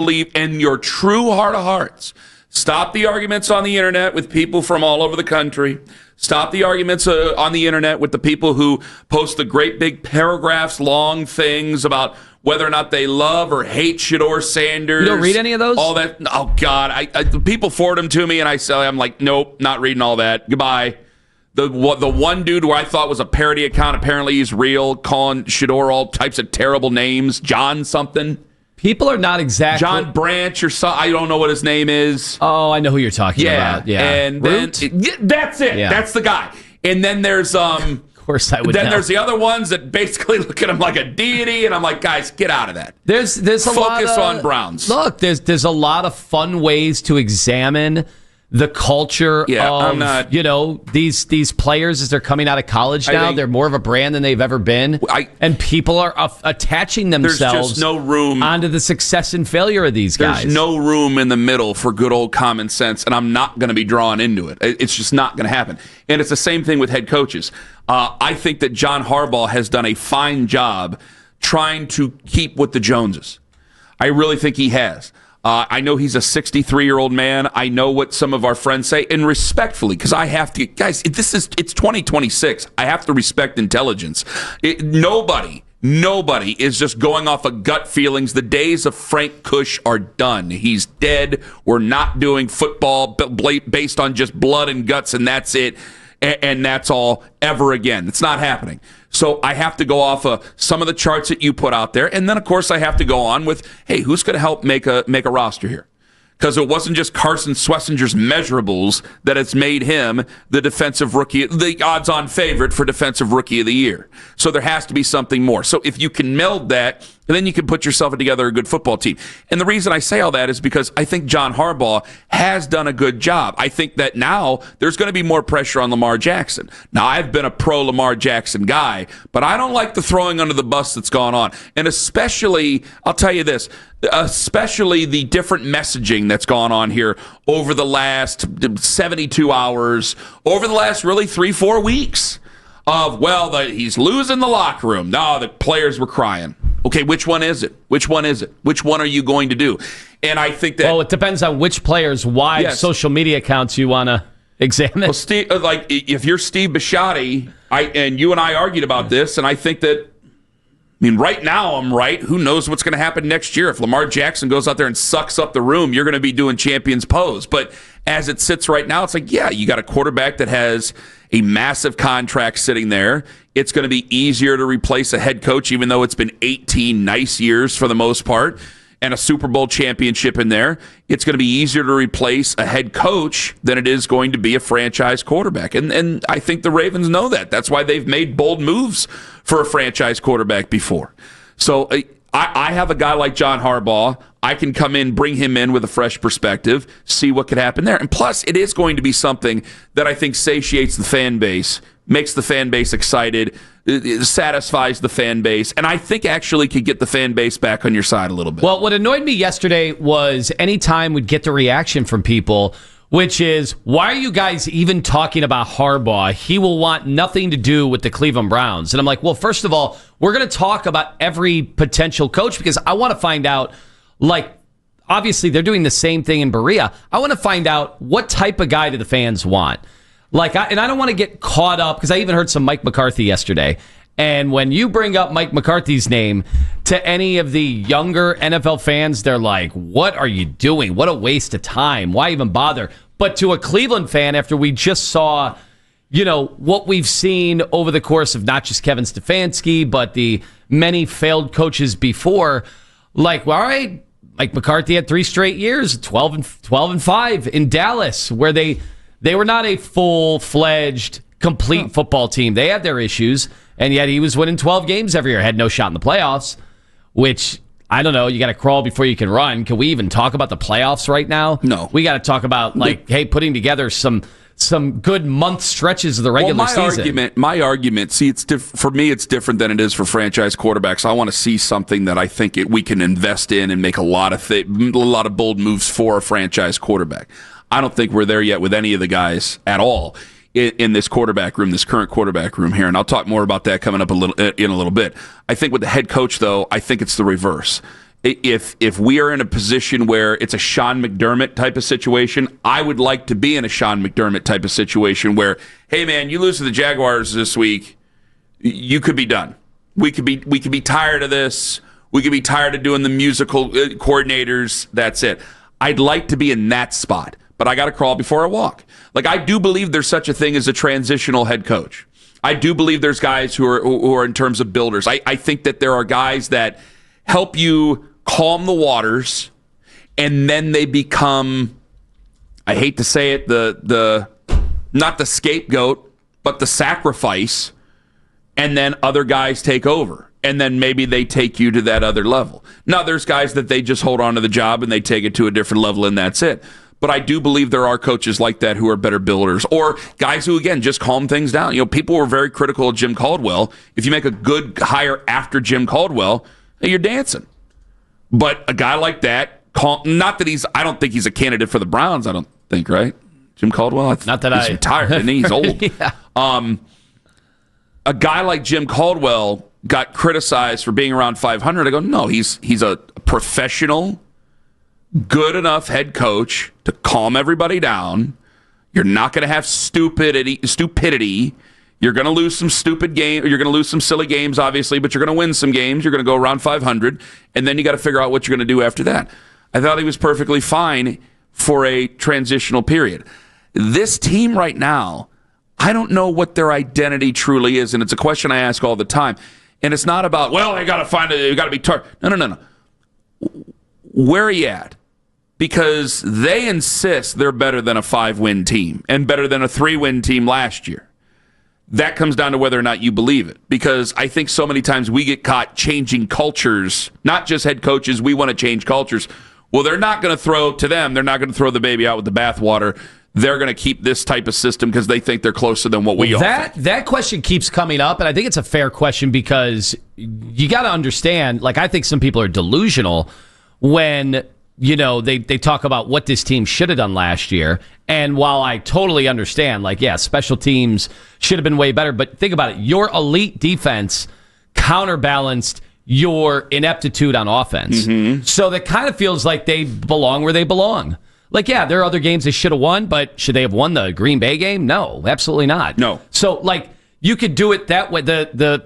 believe in your true heart of hearts, stop the arguments on the internet with people from all over the country. Stop the arguments on the internet with the people who post the great big paragraphs, long things about whether or not they love or hate Shedeur Sanders. You don't read any of those? All that. Oh, God. People forward them to me, and I'm like, nope, not reading all that. Goodbye. The one dude who I thought was a parody account, apparently he's real, calling Shedeur all types of terrible names. John something. People are not exactly... John Branch or something. I don't know what his name is. Oh, I know who you're talking about. Yeah, and then that's it. Yeah. That's the guy. And then there's... Of course I would Then know. there's the other ones that basically look at him like a deity, and I'm like, guys, get out of that. There's a lot of... Focus on Browns. Look, there's a lot of fun ways to examine the culture of these players as they're coming out of college now. They're more of a brand than they've ever been. And people are attaching themselves there's just no room onto the success and failure of these guys. There's no room in the middle for good old common sense, and I'm not going to be drawn into it. It's just not going to happen. And it's the same thing with head coaches. I think that John Harbaugh has done a fine job trying to keep with the Joneses. I really think he has. I know he's a 63-year-old man. I know what some of our friends say, and respectfully, because I have to, guys, it's 2026. I have to respect intelligence. Nobody is just going off of gut feelings. The days of Frank Kush are done. He's dead. We're not doing football based on just blood and guts, and that's it. And that's all ever again. It's not happening. So I have to go off of some of the charts that you put out there. And then, of course, I have to go on with, hey, who's going to help make a roster here? Because it wasn't just Carson Schwarzenegger's measurables that has made him the defensive rookie, the odds-on favorite for defensive rookie of the year. So there has to be something more. So if you can meld that, then you can put yourself together a good football team. And the reason I say all that is because I think John Harbaugh has done a good job. I think that now there's going to be more pressure on Lamar Jackson. Now, I've been a pro Lamar Jackson guy, but I don't like the throwing under the bus that's gone on. And especially, I'll tell you this, especially the different messaging that's gone on here over the last 72 hours, over the last really 3-4 weeks of, he's losing the locker room. No, the players were crying. Okay, which one is it? Which one is it? Which one are you going to do? And I think that... Well, it depends on which players' wide social media accounts you want to examine. Well, Steve, if you're Steve Bisciotti, and you and I argued about this, and I think that, right now I'm right. Who knows what's going to happen next year? If Lamar Jackson goes out there and sucks up the room, you're going to be doing champions pose. But as it sits right now, it's like, you got a quarterback that has a massive contract sitting there. It's going to be easier to replace a head coach, even though it's been 18 nice years for the most part, and a Super Bowl championship in there. It's going to be easier to replace a head coach than it is going to be a franchise quarterback. And I think the Ravens know that. That's why they've made bold moves for a franchise quarterback before. So I have a guy like John Harbaugh. I can come in, bring him in with a fresh perspective, see what could happen there. And plus, it is going to be something that I think satiates the fan base, makes the fan base excited, it satisfies the fan base, and I think actually could get the fan base back on your side a little bit. Well, what annoyed me yesterday was anytime we'd get the reaction from people, which is, why are you guys even talking about Harbaugh? He will want nothing to do with the Cleveland Browns. And I'm like, well, first of all, we're going to talk about every potential coach because I want to find out, obviously they're doing the same thing in Berea. I want to find out what type of guy do the fans want. And I don't want to get caught up, because I even heard some Mike McCarthy yesterday. And when you bring up Mike McCarthy's name to any of the younger NFL fans, they're like, what are you doing? What a waste of time. Why even bother? But to a Cleveland fan, after we just saw, what we've seen over the course of not just Kevin Stefanski, but the many failed coaches before, all right, Mike McCarthy had 3 straight years, 12-5 in Dallas, where they were not a full-fledged, complete football team. They had their issues, and yet he was winning 12 games every year. Had no shot in the playoffs, which, I don't know, you got to crawl before you can run. Can we even talk about the playoffs right now? No. We got to talk about, putting together some good month stretches of the regular season. My argument, see, for me, it's different than it is for franchise quarterbacks. I want to see something that I think we can invest in and make a lot of bold moves for a franchise quarterback. I don't think we're there yet with any of the guys at all in this quarterback room, this current quarterback room here. And I'll talk more about that coming up in a little bit. I think with the head coach, though, I think it's the reverse. if we are in a position where it's a Sean McDermott type of situation, I would like to be in a Sean McDermott type of situation where, hey man, you lose to the Jaguars this week, you could be done. We could be tired of this. We could be tired of doing the musical coordinators. That's it. I'd like to be in that spot, but I got to crawl before I walk. Like, I do believe there's such a thing as a transitional head coach. I do believe there's guys who are in terms of builders. I think that there are guys that help you calm the waters, and then they become, I hate to say it, the not the scapegoat, but the sacrifice, and then other guys take over, and then maybe they take you to that other level. Now, there's guys that they just hold on to the job and they take it to a different level, and that's it. But I do believe there are coaches like that who are better builders, or guys who, again, just calm things down. You know, people were very critical of Jim Caldwell. If you make a good hire after Jim Caldwell, you're dancing. But a guy like that, not that I don't think he's a candidate for the Browns, I don't think, right? Jim Caldwell? He's retired, and he's old. Yeah. A guy like Jim Caldwell got criticized for being around 500. I go, no, he's a professional, good enough head coach to calm everybody down. You're not going to have stupidity. You're going to lose some stupid games. You're going to lose some silly games, obviously, but you're going to win some games. You're going to go around 500, and then you got to figure out what you're going to do after that. I thought he was perfectly fine for a transitional period. This team right now, I don't know what their identity truly is, and it's a question I ask all the time. And it's not about, well, they got to find it. They got to be No. Where are you at? Because they insist they're better than a 5-win team and better than a 3-win team last year. That comes down to whether or not you believe it. Because I think so many times we get caught changing cultures, not just head coaches. We want to change cultures. Well, they're not going to throw the baby out with the bathwater. They're going to keep this type of system because they think they're closer than what we are. That question keeps coming up, and I think it's a fair question because you got to understand, like, I think some people are delusional when, you know, they talk about what this team should have done last year. And while I totally understand, like, yeah, special teams should have been way better, but think about it. Your elite defense counterbalanced your ineptitude on offense. Mm-hmm. So that kind of feels like they belong where they belong. Like, yeah, there are other games they should have won, but should they have won the Green Bay game? No, absolutely not. No. So, like, you could do it that way. The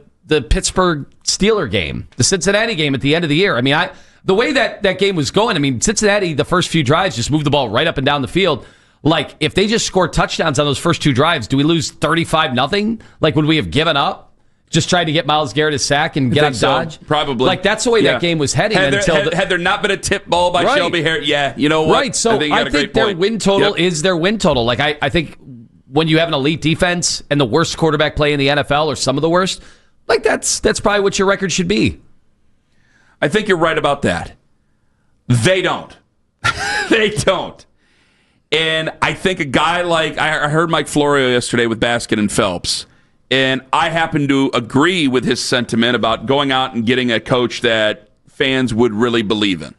Pittsburgh Steeler game, the Cincinnati game at the end of the year. I mean, the way that game was going, I mean, Cincinnati, the first few drives, just moved the ball right up and down the field. Like, if they just scored touchdowns on those first two drives, do we lose 35-0? Like, would we have given up? Just tried to get Myles Garrett a sack and get on Dodge? Probably. Like, that's the way that game was heading. Had there not been a tip ball by Shelby Harris, yeah, you know what? Right, so I think their win total is their win total. Like, I think when you have an elite defense and the worst quarterback play in the NFL, or some of the worst, like, that's probably what your record should be. I think you're right about that. They don't. They don't. And I think a guy like, I heard Mike Florio yesterday with Baskin and Phelps, and I happen to agree with his sentiment about going out and getting a coach that fans would really believe in.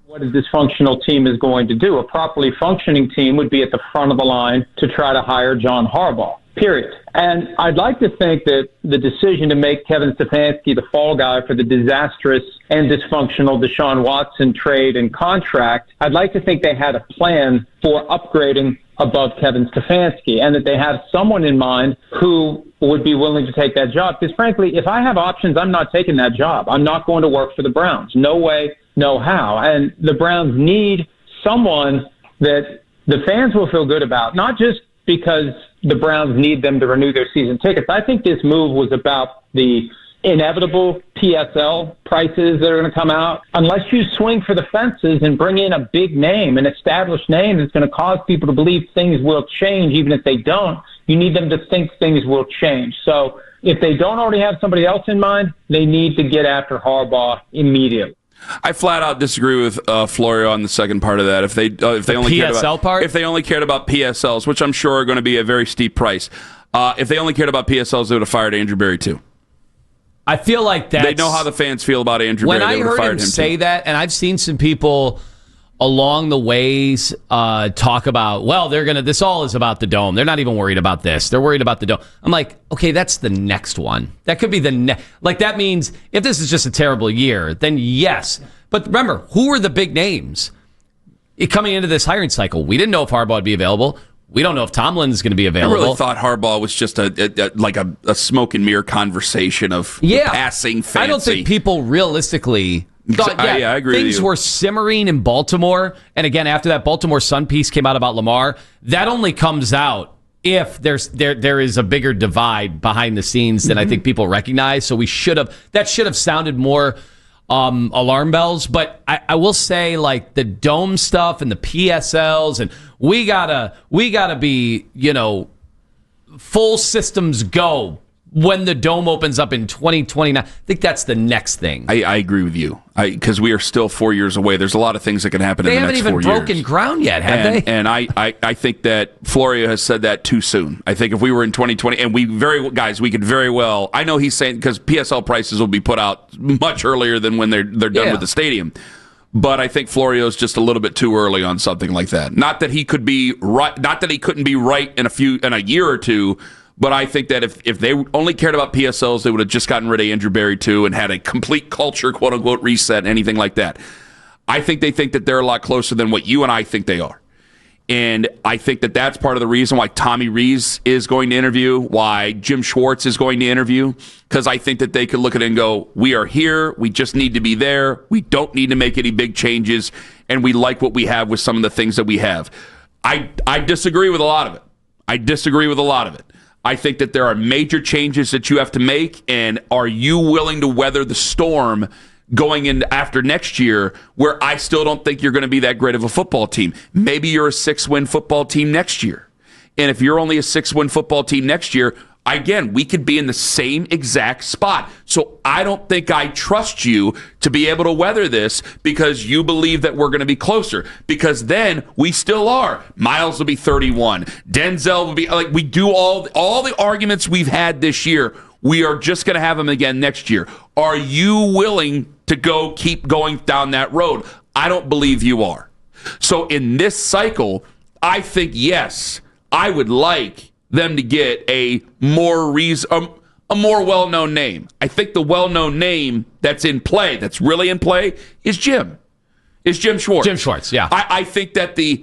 What a dysfunctional team is going to do. A properly functioning team would be at the front of the line to try to hire John Harbaugh, period. And I'd like to think that the decision to make Kevin Stefanski the fall guy for the disastrous and dysfunctional Deshaun Watson trade and contract, I'd like to think they had a plan for upgrading above Kevin Stefanski, and that they have someone in mind who would be willing to take that job. Because frankly, if I have options, I'm not taking that job. I'm not going to work for the Browns. No way, no how. And the Browns need someone that the fans will feel good about, not just because the Browns need them to renew their season tickets. I think this move was about the inevitable PSL prices that are going to come out. Unless you swing for the fences and bring in a big name, an established name that's going to cause people to believe things will change, even if they don't, you need them to think things will change. So if they don't already have somebody else in mind, they need to get after Harbaugh immediately. I flat out disagree with Florio on the second part of that. If they only cared about PSLs, which I'm sure are going to be a very steep price, if they only cared about PSLs, they would have fired Andrew Berry too. I feel like that they know how the fans feel about Andrew Berry. When I heard him say that, and I've seen some people along the ways talk about, well, this all is about the dome. They're not even worried about this. They're worried about the dome. I'm like, okay, that's the next one. That could be that means if this is just a terrible year, then yes. But remember, who are the big names coming into this hiring cycle? We didn't know if Harbaugh would be available. We don't know if Tomlin's going to be available. I really thought Harbaugh was just a smoke and mirror conversation of passing fancy. I don't think people realistically thought, I agree with you. Things were simmering in Baltimore. And again, after that Baltimore Sun piece came out about Lamar, that only comes out if there is a bigger divide behind the scenes than I think people recognize. So that should have sounded more alarm bells. But I will say, like, the dome stuff and the PSLs, and we gotta be, full systems go when the dome opens up in 2029. I think that's the next thing. I agree with you, because we are still 4 years away. There's a lot of things that can happen in the next 4 years. They haven't even broken ground yet, have they? And I think that Florio has said that too soon. I think if we were in 2020, and we could very well, I know he's saying, because PSL prices will be put out much earlier than when they're done with the stadium. But I think Florio's just a little bit too early on something like that. Not that he could be right, not that he couldn't be right in a year or two. But I think that if they only cared about PSLs, they would have just gotten rid of Andrew Berry too and had a complete culture, quote unquote, reset, anything like that. I think they think that they're a lot closer than what you and I think they are. And I think that that's part of the reason why Tommy Rees is going to interview, why Jim Schwartz is going to interview, because I think that they could look at it and go, we are here, we just need to be there, we don't need to make any big changes, and we like what we have with some of the things that we have. I disagree with a lot of it. I think that there are major changes that you have to make, and are you willing to weather the storm going in after next year, where I still don't think you're going to be that great of a football team? Maybe you're a 6-win football team next year. And if you're only a 6-win football team next year, again, we could be in the same exact spot. So I don't think I trust you to be able to weather this, because you believe that we're going to be closer. Because then we still are. Miles will be 31. Denzel will be, like, we do all the arguments we've had this year. We are just going to have them again next year. Are you willing to keep going down that road? I don't believe you are. So in this cycle, I think, yes, I would like them to get a more well-known name. I think the well-known name that's really in play, is Jim Schwartz. Jim Schwartz, yeah. I think that the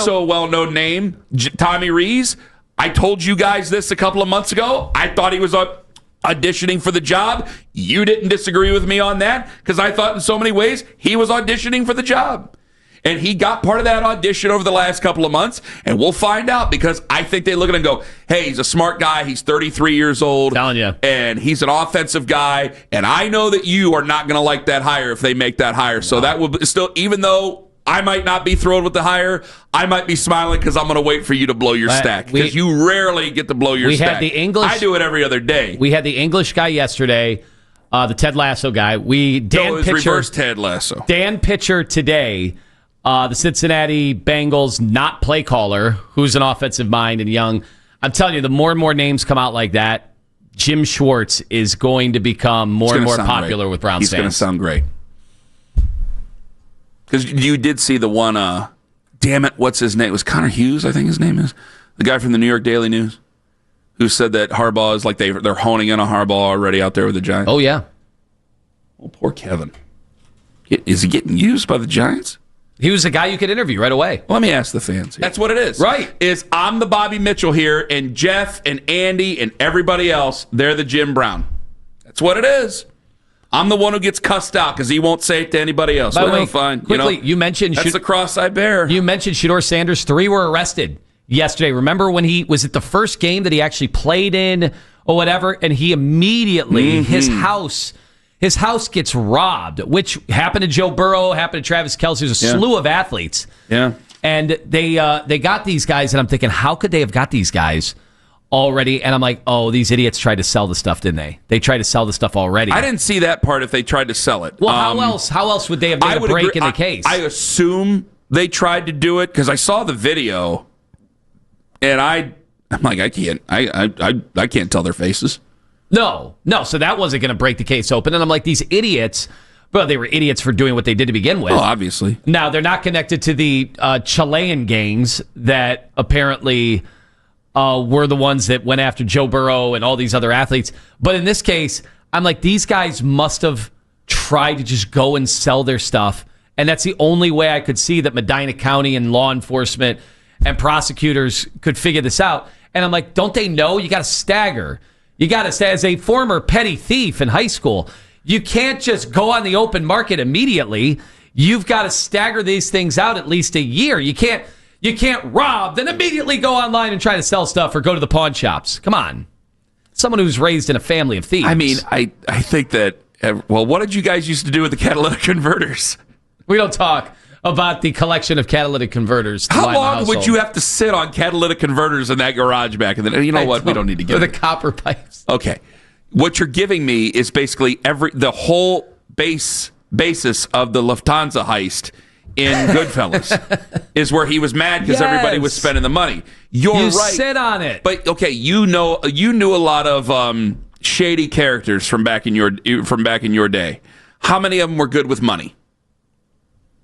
so well-known name, Tommy Rees, I told you guys this a couple of months ago. I thought he was auditioning for the job. You didn't disagree with me on that, because I thought in so many ways he was auditioning for the job. And he got part of that audition over the last couple of months, and we'll find out, because I think they look at him and go, hey, he's a smart guy, he's 33 years old, telling you, and he's an offensive guy, and I know that you are not going to like that hire if they make that hire. So that will still, even though I might not be thrilled with the hire, I might be smiling, because I'm going to wait for you to blow your stack, because you rarely get to blow your stack. I do it every other day. We had the English guy yesterday, the Ted Lasso guy. Reverse Ted Lasso. Dan Pitcher today. The Cincinnati Bengals not play caller, who's an offensive mind and young. I'm telling you, the more and more names come out like that, Jim Schwartz is going to become more and more popular with Browns fans. He's going to sound great. Because you did see the one, damn it, what's his name? It was Connor Hughes, I think his name is. The guy from the New York Daily News, who said that Harbaugh is like they're honing in on Harbaugh already out there with the Giants. Oh, yeah. Oh, poor Kevin. Is he getting used by the Giants? He was a guy you could interview right away. Well, let me ask the fans here. That's what it is. Right. I'm the Bobby Mitchell here, and Jeff and Andy and everybody else, they're the Jim Brown. That's what it is. I'm the one who gets cussed out because he won't say it to anybody else. By the way, fine. Quickly, you mentioned... That's the cross I bear. You mentioned Shedeur Sanders. 3 were arrested yesterday. Remember when he was at the first game that he actually played in or whatever, and he immediately, his house gets robbed, which happened to Joe Burrow, happened to Travis Kelce. There's a slew of athletes. Yeah. And they got these guys, and I'm thinking, how could they have got these guys already? And I'm like, oh, these idiots tried to sell the stuff, didn't they? They tried to sell the stuff already. I didn't see that part if they tried to sell it. Well, how else would they have made a break in the case? I assume they tried to do it because I saw the video, and I'm like, I can't tell their faces. No. So that wasn't going to break the case open. And I'm like, these idiots Well, they were idiots for doing what they did to begin with. Oh, obviously. Now, they're not connected to the Chilean gangs that apparently were the ones that went after Joe Burrow and all these other athletes. But in this case, I'm like, these guys must have tried to just go and sell their stuff. And that's the only way I could see that Medina County and law enforcement and prosecutors could figure this out. And I'm like, don't they know? You got to stagger. You got to stay as a former petty thief in high school. You can't just go on the open market immediately. You've got to stagger these things out at least a year. You can't rob, then immediately go online and try to sell stuff or go to the pawn shops. Come on. Someone who's raised in a family of thieves. I mean, I think that, well, what did you guys used to do with the catalytic converters? We don't talk about the collection of catalytic converters. How long would you have to sit on catalytic converters in that garage back? And then, you know what? We don't need to get the copper pipes. Okay. What you're giving me is basically the whole basis of the Lufthansa heist in Goodfellas is where he was mad because everybody was spending the money. You're right. Sit on it. But okay, you knew a lot of shady characters from back in your day. How many of them were good with money?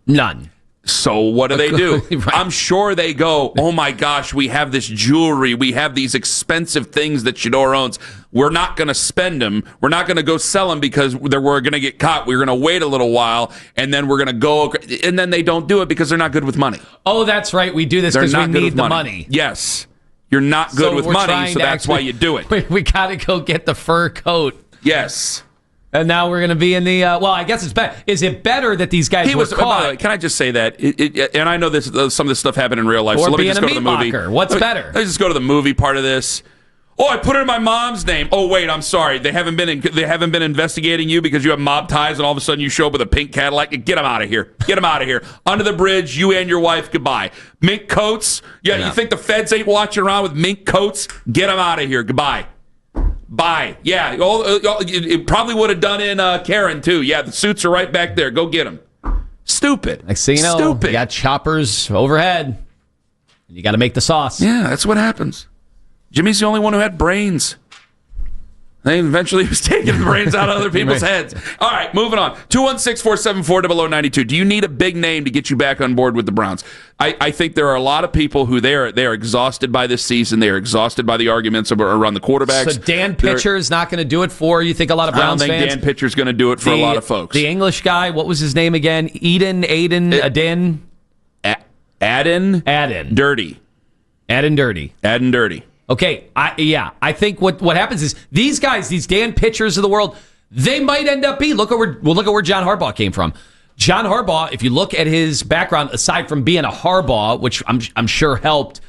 None. So what do they do? Right. I'm sure they go, oh my gosh, we have this jewelry. We have these expensive things that Shador owns. We're not going to spend them. We're not going to go sell them because we're going to get caught. We're going to wait a little while, and then we're going to go. And then they don't do it because they're not good with money. Oh, that's right. We do this because we need the money. Yes. You're not good with money, so that's why you do it. We got to go get the fur coat. Yes. And now we're going to be in the, well, I guess it's better. Is it better that these guys were caught? By the way, can I just say that? And I know some of this stuff happened in real life, or so let me just go to the movie. Locker. What's better? Let me just go to the movie part of this. Oh, I put it in my mom's name. Oh, wait, I'm sorry. They haven't been investigating you because you have mob ties, and all of a sudden you show up with a pink Cadillac. Get them out of here. Get them out of here. Under the bridge, you and your wife, goodbye. Mink coats? Yeah, you think the feds ain't watching around with mink coats? Get them out of here. Goodbye. Bye. Yeah, it probably would have done in Karen, too. Yeah, the suits are right back there. Go get them. Stupid. Next thing you know, Stupid. You got choppers overhead. You got to make the sauce. Yeah, that's what happens. Jimmy's the only one who had brains. Then eventually he was taking the brains out of other people's heads. All right, moving on. 216-474-0092. Do you need a big name to get you back on board with the Browns? I think there are a lot of people who they are exhausted by this season. They are exhausted by the arguments around the quarterbacks. So Dan Pitcher is not going to do it for you think a lot of Browns fans? I don't think Dan Pitcher's going to do it for a lot of folks. The English guy, what was his name again? Adin? Dirty. Adin Dirty. Okay, I think what happens is these guys, these Dan Pitchers of the world, they might end up being. Look at where John Harbaugh came from. John Harbaugh, if you look at his background, aside from being a Harbaugh, which I'm sure helped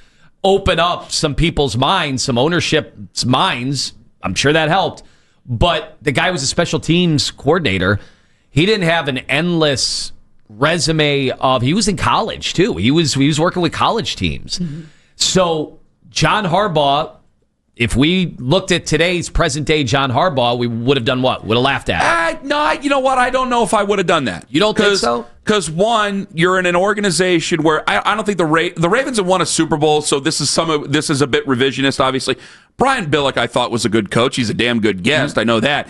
open up some people's minds, some ownership's minds, I'm sure that helped. But the guy was a special teams coordinator. He didn't have an endless resume of. He was in college too. He was working with college teams. Mm-hmm. So John Harbaugh, if we looked at today's present day John Harbaugh, we would have done what? Would have laughed at it. No, you know what? I don't know if I would have done that. You don't think so? Because one, you're in an organization where I don't think the Ravens have won a Super Bowl, so this is a bit revisionist, obviously. Brian Billick, I thought, was a good coach. He's a damn good guest. I know that.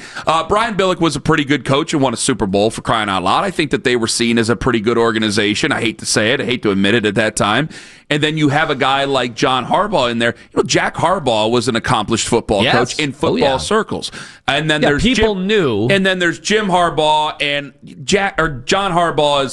Brian Billick was a pretty good coach and won a Super Bowl, for crying out loud. I think that they were seen as a pretty good organization. I hate to say it. I hate to admit it at that time. And then you have a guy like John Harbaugh in there. You know, Jack Harbaugh was an accomplished football coach in football circles. And then there's people knew. And then there's Jim Harbaugh and John Harbaugh is.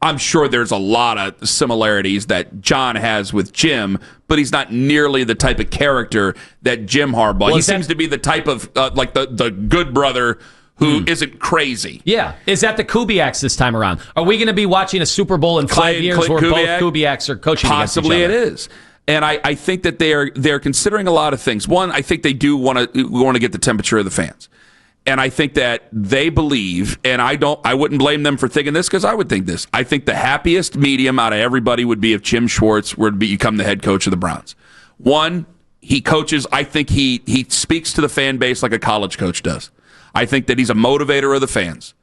I'm sure there's a lot of similarities that John has with Jim, but he's not nearly the type of character that Jim Harbaugh. Well, he seems to be the type of like the good brother who isn't crazy. Yeah. Is that the Kubiaks this time around? Are we going to be watching a Super Bowl in 5 years where both Kubiaks are coaching Possibly against each other? It is. And I think that they're considering a lot of things. One, I think they do want to get the temperature of the fans. And I think that they believe, and I wouldn't blame them for thinking this because I would think this. I think the happiest medium out of everybody would be if Jim Schwartz were to become the head coach of the Browns. One, he coaches, I think he speaks to the fan base like a college coach does. I think that he's a motivator of the fans.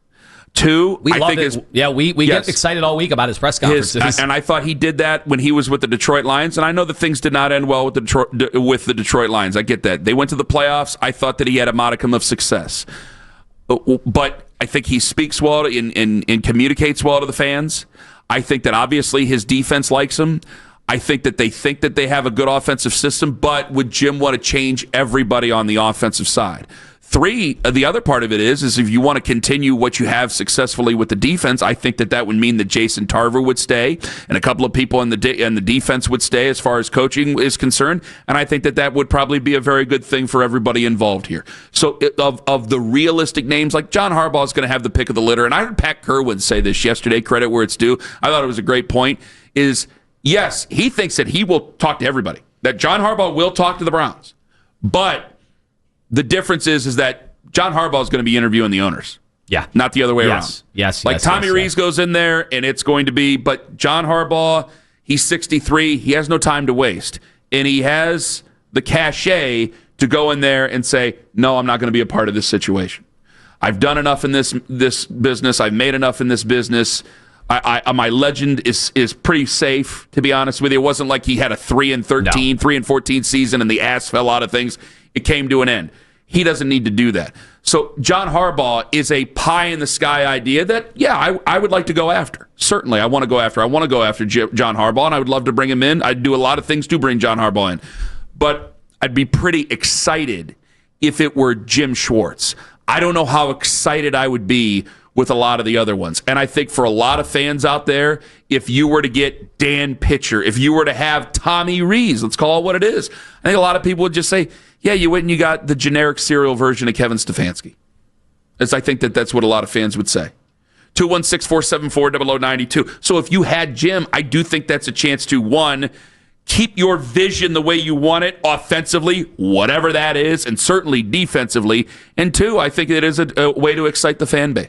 Two, we get excited all week about his press conferences. And I thought he did that when he was with the Detroit Lions. And I know that things did not end well with the Detroit Lions. I get that. They went to the playoffs. I thought that he had a modicum of success. but I think he speaks well and communicates well to the fans. I think that obviously his defense likes him. I think that they have a good offensive system, but would Jim want to change everybody on the offensive side? The other part of it is if you want to continue what you have successfully with the defense, I think that would mean that Jason Tarver would stay and a couple of people in the defense would stay as far as coaching is concerned, and I think that would probably be a very good thing for everybody involved here. So of the realistic names, like John Harbaugh is going to have the pick of the litter, and I heard Pat Kerwin say this yesterday, credit where it's due. I thought it was a great point, is yes, he thinks that he will talk to everybody, that John Harbaugh will talk to the Browns, but the difference is that John Harbaugh is going to be interviewing the owners. Yeah. Not the other way around. Yes. Like Tommy Rees goes in there, and it's going to be, but John Harbaugh, he's 63. He has no time to waste. And he has the cachet to go in there and say, no, I'm not going to be a part of this situation. I've done enough in this business. I've made enough in this business. My legend is pretty safe, to be honest with you. It wasn't like he had a 3-13, 3-14 season and the ass fell out of things. It came to an end. He doesn't need to do that. So John Harbaugh is a pie-in-the-sky idea that, I would like to go after. Certainly, I want to go after. I want to go after John Harbaugh, and I would love to bring him in. I'd do a lot of things to bring John Harbaugh in. But I'd be pretty excited if it were Jim Schwartz. I don't know how excited I would be with a lot of the other ones. And I think for a lot of fans out there, if you were to get Dan Pitcher, if you were to have Tommy Rees, let's call it what it is, I think a lot of people would just say, yeah, you went and you got the generic serial version of Kevin Stefanski. As I think that's what a lot of fans would say. 216-474-0092. So if you had Jim, I do think that's a chance to, one, keep your vision the way you want it offensively, whatever that is, and certainly defensively. And two, I think it is a way to excite the fan base.